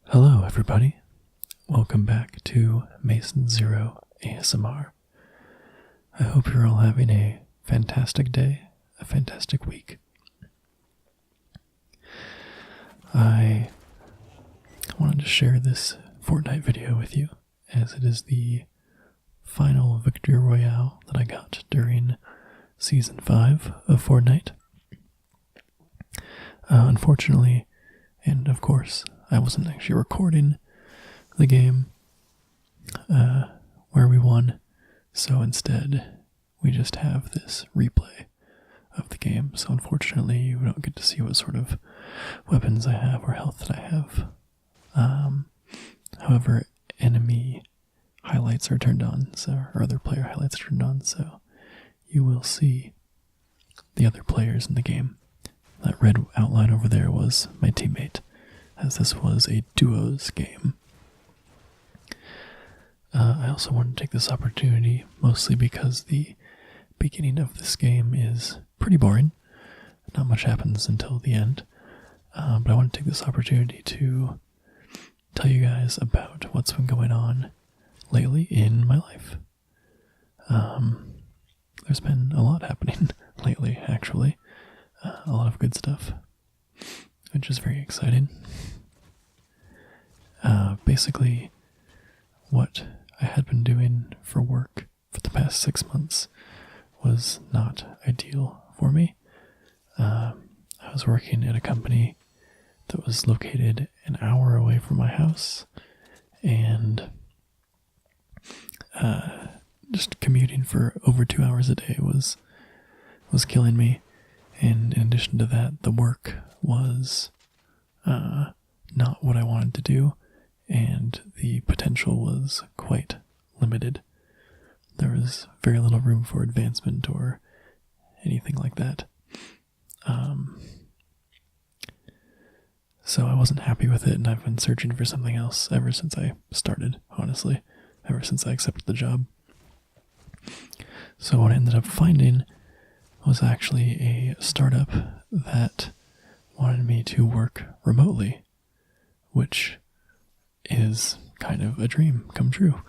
Hello everybody, welcome back to Mason Zero ASMR. I hope you're all having a fantastic day, a fantastic week. I wanted to share this Fortnite video with you, as it is the final Victory Royale that I got during Season 5 of Fortnite. Unfortunately, and of course, I wasn't actually recording the game where we won, so instead we just have this replay of the game. So unfortunately you don't get to see what sort of weapons I have or health that I have. However, enemy highlights are turned on, or other player highlights are turned on, so you will see the other players in the game. That red outline over there was my teammate, as this was a duos game. I also wanted to take this opportunity, mostly because the beginning of this game is pretty boring. Not much happens until the end. But I want to take this opportunity to tell you guys about what's been going on lately in my life. There's been a lot happening lately, actually. A lot of good stuff, which is very exciting. Basically, what I had been doing for work for the past 6 months was not ideal for me. I was working at a company that was located an hour away from my house, and just commuting for over 2 hours a day was killing me. And in addition to that, the work was not what I wanted to do, and the potential was quite limited. There was very little room for advancement or anything like that. So I wasn't happy with it, and I've been searching for something else ever since I started, honestly, ever since I accepted the job. So what I ended up finding was actually a startup that wanted me to work remotely, which is kind of a dream come true.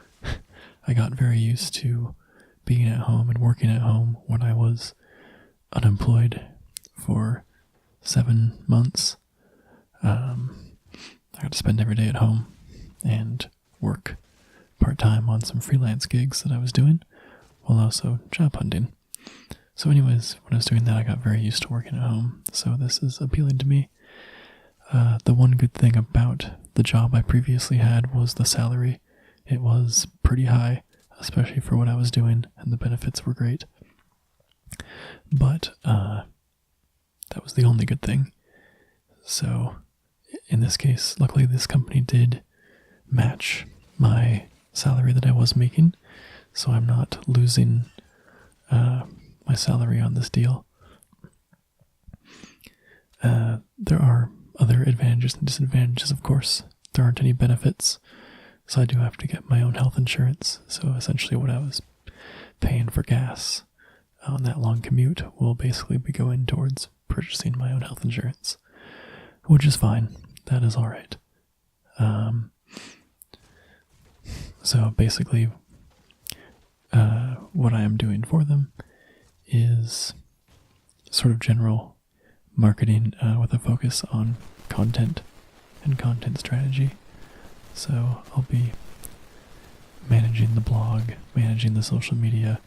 I got very used to being at home and working at home when I was unemployed for 7 months. I got to spend every day at home and work part-time on some freelance gigs that I was doing, while also job hunting. So anyways, when I was doing that, I got very used to working at home, so this is appealing to me. The one good thing about the job I previously had was the salary. It was pretty high, especially for what I was doing, and the benefits were great. But that was the only good thing. So in this case, luckily this company did match my salary that I was making, so I'm not losing my salary on this deal. There are other advantages and disadvantages, of course. There aren't any benefits, so I do have to get my own health insurance. So essentially what I was paying for gas on that long commute will basically be going towards purchasing my own health insurance, which is fine. That is alright. So basically, what I am doing for them is sort of general marketing with a focus on content and content strategy. So I'll be managing the blog, managing the social media,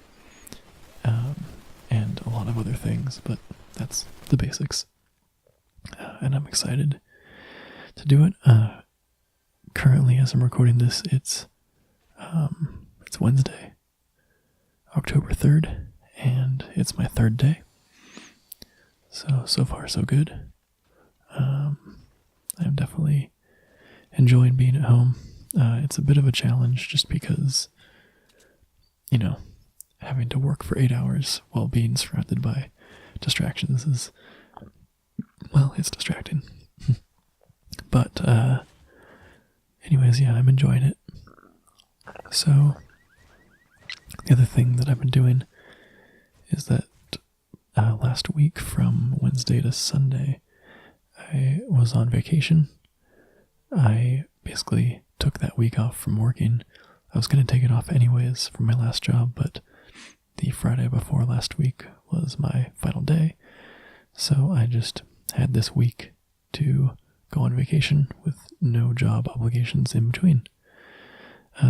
and a lot of other things, but that's the basics. And I'm excited to do it. Currently, as I'm recording this, it's Wednesday, October 3rd, and it's my 3rd day. So far so good. I'm definitely enjoying being at home. It's a bit of a challenge just because, having to work for 8 hours while being surrounded by distractions is, well, it's distracting. But anyways, yeah, I'm enjoying it. So The other thing that I've been doing is that last week from Wednesday to Sunday, I was on vacation. I basically took that week off from working. I was going to take it off anyways from my last job, but the Friday before last week was my final day. So I just had this week to go on vacation with no job obligations in between.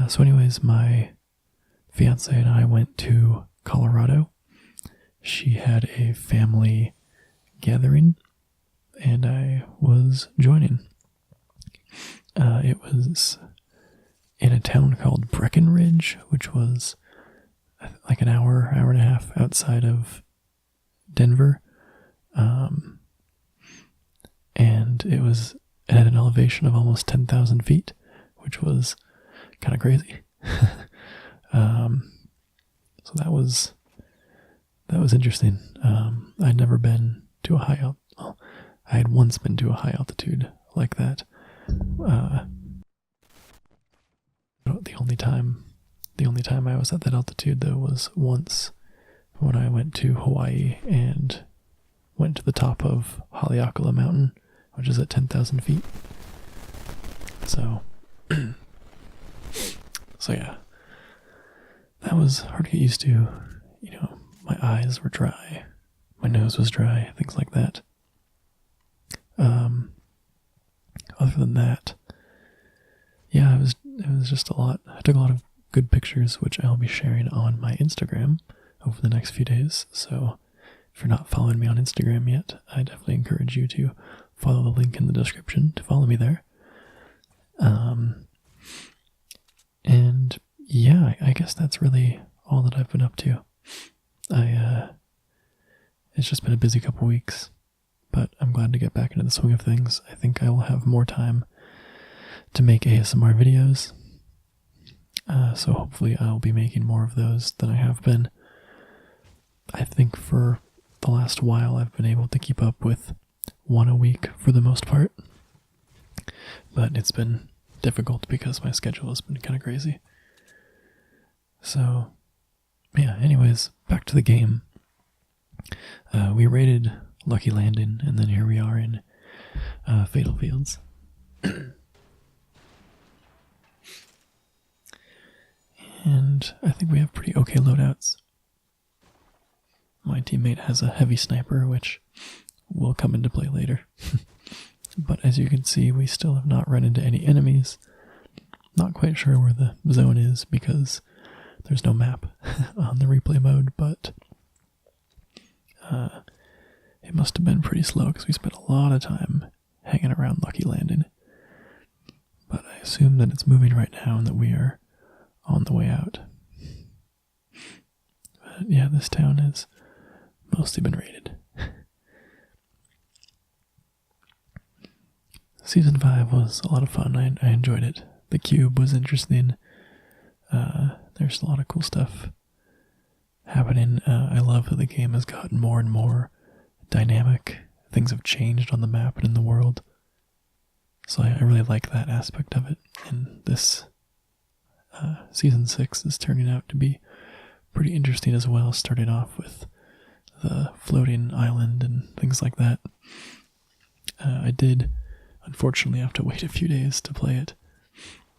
So anyways, my fiance and I went to Colorado. She had a family gathering, and I was joining. It was in a town called Breckenridge, which was like an hour and a half outside of Denver. And it had an elevation of almost 10,000 feet, which was kind of crazy. So that was interesting. I'd never been to a high altitude. I had once been to a high altitude like that. The only time I was at that altitude though was once when I went to Hawaii and went to the top of Haleakala Mountain, which is at 10,000 feet. So yeah, that was hard to get used to. My eyes were dry, my nose was dry, things like that. Other than that, yeah, it was just a lot. I took a lot of good pictures, which I'll be sharing on my Instagram over the next few days. So if you're not following me on Instagram yet, I definitely encourage you to follow the link in the description to follow me there. And yeah, I guess that's really all that I've been up to. It's just been a busy couple weeks, but I'm glad to get back into the swing of things. I think I will have more time to make ASMR videos. So hopefully I'll be making more of those than I have been. I think for the last while I've been able to keep up with one a week for the most part, but it's been difficult because my schedule has been kind of crazy. So yeah, anyways, back to the game. We raided Lucky Landing, and then here we are in Fatal Fields. And I think we have pretty okay loadouts. My teammate has a heavy sniper, which will come into play later. But as you can see, we still have not run into any enemies. Not quite sure where the zone is because there's no map on the replay mode, but it must have been pretty slow because we spent a lot of time hanging around Lucky Landing. But I assume that it's moving right now and that we are on the way out. But yeah, this town has mostly been raided. Season 5 was a lot of fun. I enjoyed it. The cube was interesting. There's a lot of cool stuff happening. I love that the game has gotten more and more dynamic. Things have changed on the map and in the world. So I really like that aspect of it. And this Season 6 is turning out to be pretty interesting as well, starting off with the floating island and things like that. I did unfortunately have to wait a few days to play it,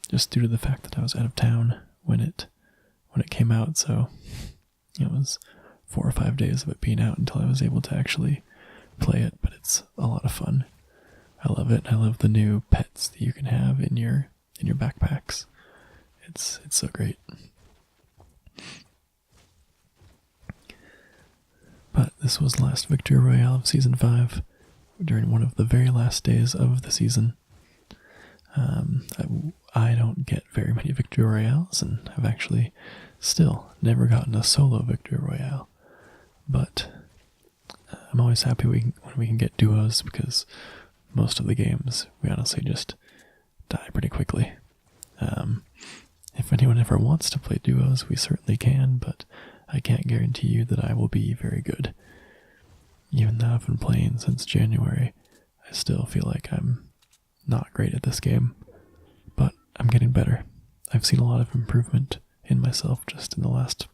just due to the fact that I was out of town when it came out, so it was 4 or 5 days of it being out until I was able to actually play it, but it's a lot of fun. I love it. I love the new pets that you can have in your backpacks. It's so great. But this was the last Victory Royale of Season 5, during one of the very last days of the season. I don't get very many Victory Royales, and I've actually still never gotten a solo Victory Royale. But I'm always happy when we can get duos, because most of the games we honestly just die pretty quickly. If anyone ever wants to play duos, we certainly can, but I can't guarantee you that I will be very good. Even though I've been playing since January, I still feel like I'm not great at this game, but I'm getting better. I've seen a lot of improvement in myself just in the last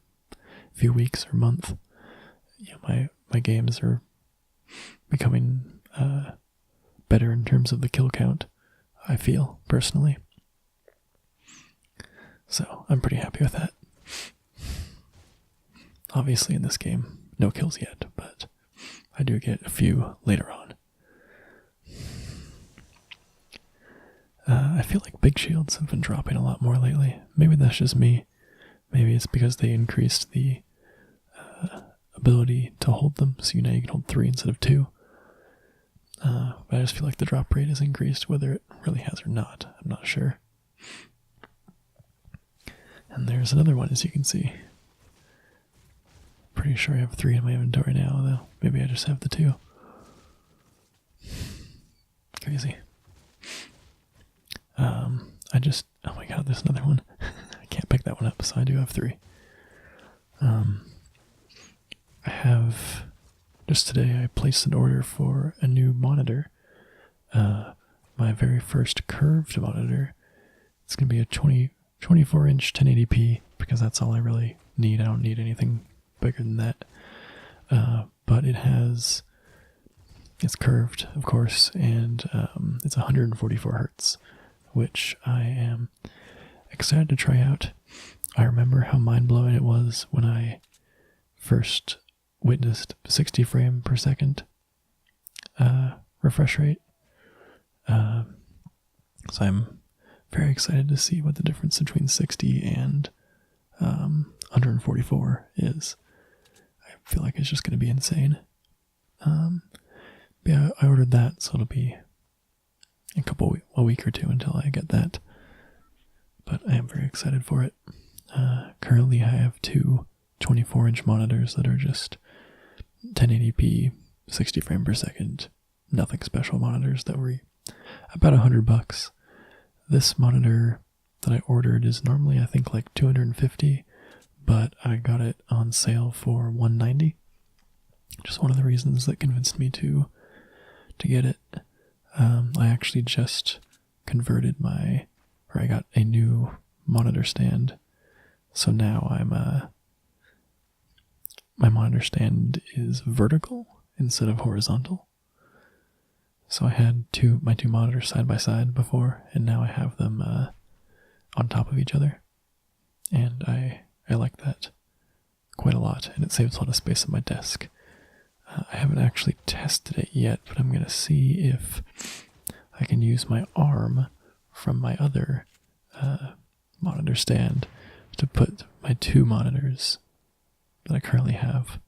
few weeks or month, my games are becoming better in terms of the kill count, I feel, personally. So I'm pretty happy with that. Obviously in this game, no kills yet, but I do get a few later on. I feel like big shields have been dropping a lot more lately. Maybe that's just me. Maybe it's because they increased the ability to hold them, so now you can hold 3 instead of 2. But I just feel like the drop rate has increased, whether it really has or not. I'm not sure. And there's another one, as you can see. Pretty sure I have 3 in my inventory now, though. Maybe I just have the 2. Crazy. Oh my god, there's another one. I can't pick that one up, so I do have 3. I have, just today I placed an order for a new monitor. My very first curved monitor. It's going to be a 24-inch 1080p, because that's all I really need. I don't need anything bigger than that. But it's curved, of course, and it's 144 hertz, which I am excited to try out. I remember how mind-blowing it was when I first witnessed 60 frame per second refresh rate. So I'm very excited to see what the difference between 60 and 144 is. I feel like it's just going to be insane. Yeah, I ordered that, so it'll be a week or two until I get that. But I am very excited for it. Currently I have 2 24-inch monitors that are just 1080p, 60 frame per second, nothing special monitors that were about $100. This monitor that I ordered is normally I think like $250, but I got it on sale for $190. Just one of the reasons that convinced me to get it. I actually just converted I got a new monitor stand. So now my monitor stand is vertical instead of horizontal. So I had my two monitors side by side before, and now I have them on top of each other. And I like that quite a lot, and it saves a lot of space at my desk. I haven't actually tested it yet, but I'm going to see if I can use my arm from my other monitor stand to put my 2 monitors that I currently have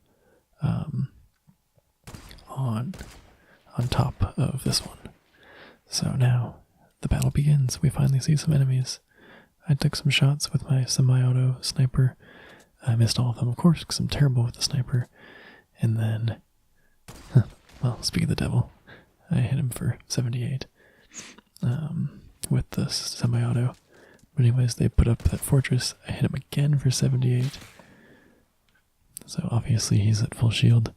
on top of this one. So now the battle begins. We finally see some enemies. I took some shots with my semi-auto sniper. I missed all of them, of course, because I'm terrible with the sniper. And then, well, speaking of the devil, I hit him for 78 with the semi-auto. But anyways, they put up that fortress. I hit him again for 78. So obviously he's at full shield.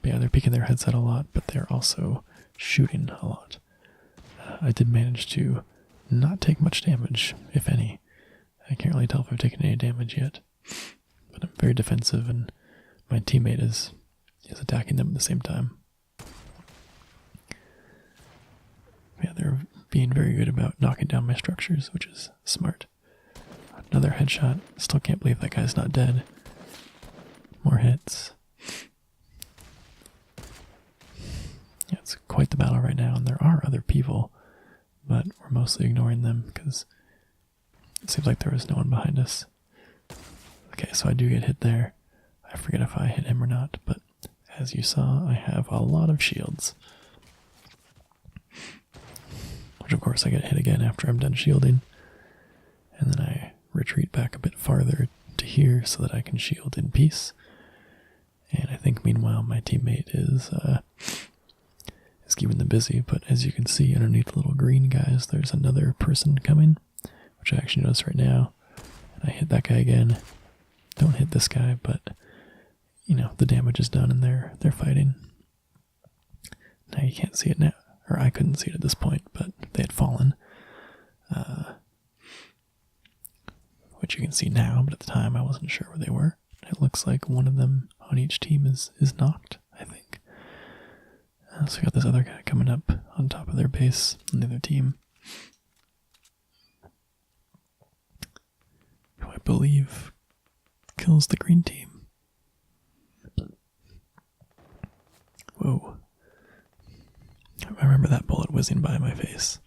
But yeah, they're peeking their heads out a lot, but they're also shooting a lot. I did manage to not take much damage, if any. I can't really tell if I've taken any damage yet. But I'm very defensive, and my teammate is attacking them at the same time. Yeah, they're being very good about knocking down my structures, which is smart. Another headshot. Still can't believe that guy's not dead. More hits. Yeah, it's quite the battle right now, and there are other people, but we're mostly ignoring them because it seems like there was no one behind us. Okay, so I do get hit there. I forget if I hit him or not, but as you saw, I have a lot of shields. Which of course I get hit again after I'm done shielding. And then I retreat back a bit farther to here so that I can shield in peace. And I think meanwhile my teammate is keeping them busy, but as you can see underneath the little green guys, there's another person coming, which I actually notice right now. And I hit that guy again. Don't hit this guy, but the damage is done and they're fighting. Now you can't see it now, or I couldn't see it at this point, but they had fallen. which you can see now, but at the time I wasn't sure where they were. It looks like one of them on each team is knocked, I think. So we got this other guy coming up on top of their base on the other team, who I believe kills the green team. Whoa. I remember that bullet whizzing by my face.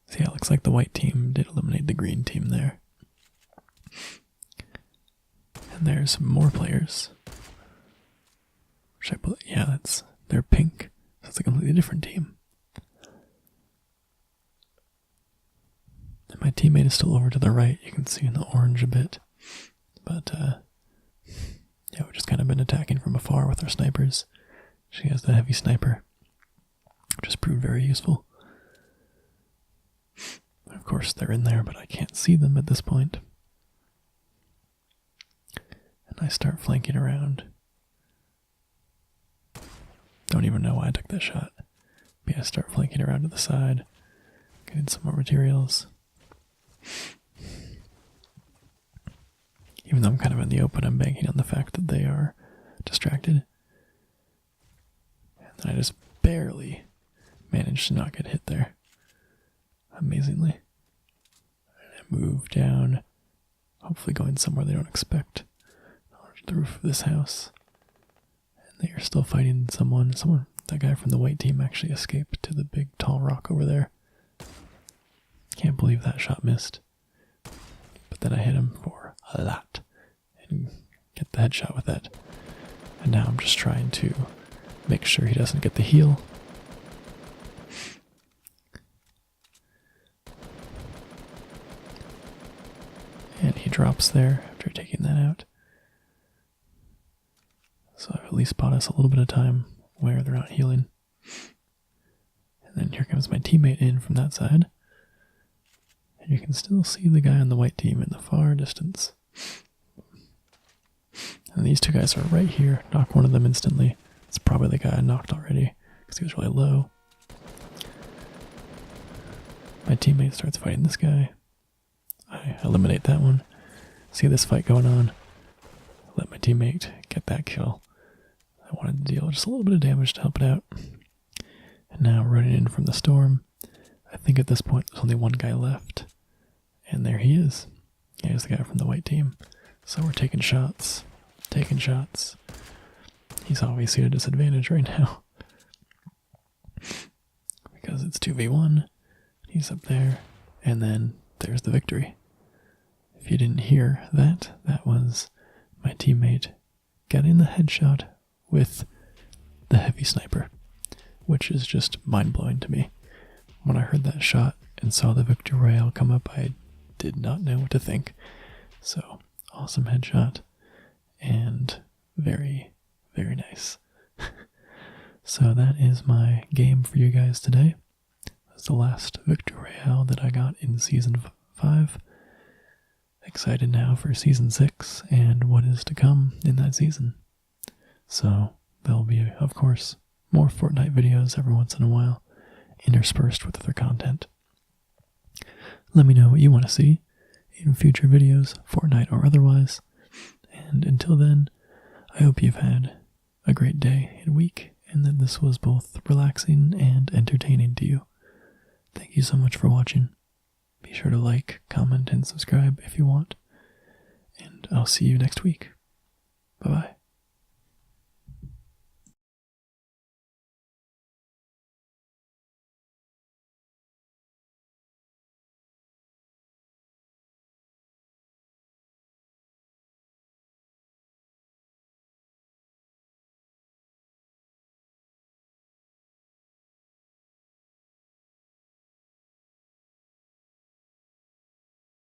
So yeah, it looks like the white team did eliminate the green team there. And there's more players. Yeah, they're pink. So it's a completely different team. And my teammate is still over to the right. You can see in the orange a bit. But, yeah, we've just kind of been attacking from afar with our snipers. She has the heavy sniper, which has proved very useful. Of course, they're in there, but I can't see them at this point. And I start flanking around. Don't even know why I took that shot. But yeah, I start flanking around to the side, getting some more materials. Even though I'm kind of in the open, I'm banking on the fact that they are distracted. And then I just barely managed to not get hit there. Amazingly. And I move down, hopefully going somewhere they don't expect. Onto the roof of this house. And they are still fighting someone. That guy from the white team actually escaped to the big tall rock over there. Can't believe that shot missed. But then I hit him for a lot. And get the headshot with that. And now I'm just trying to make sure he doesn't get the heal. And he drops there after taking that out. So I've at least bought us a little bit of time where they're not healing. And then here comes my teammate in from that side. And you can still see the guy on the white team in the far distance. And these two guys are right here. Knock one of them instantly. It's probably the guy I knocked already because he was really low. My teammate starts fighting this guy. I eliminate that one. See this fight going on. Let my teammate get that kill. I wanted to deal just a little bit of damage to help it out. And now running in from the storm. I think at this point there's only one guy left. And there he is. He's the guy from the white team. So we're taking shots. Taking shots. He's obviously at a disadvantage right now. Because it's 2v1. He's up there. And then there's the victory. If you didn't hear that, that was my teammate getting the headshot with the heavy sniper, which is just mind-blowing to me. When I heard that shot and saw the victory royale come up, I did not know what to think. So, awesome headshot, and very, very nice. So that is my game for you guys today. That's the last victory royale that I got in Season 5. Excited now for Season 6 and what is to come in that season. So there'll be, of course, more Fortnite videos every once in a while, interspersed with other content. Let me know what you want to see in future videos, Fortnite or otherwise. And until then, I hope you've had a great day and week, and that this was both relaxing and entertaining to you. Thank you so much for watching. Be sure to like, comment, and subscribe if you want. And I'll see you next week.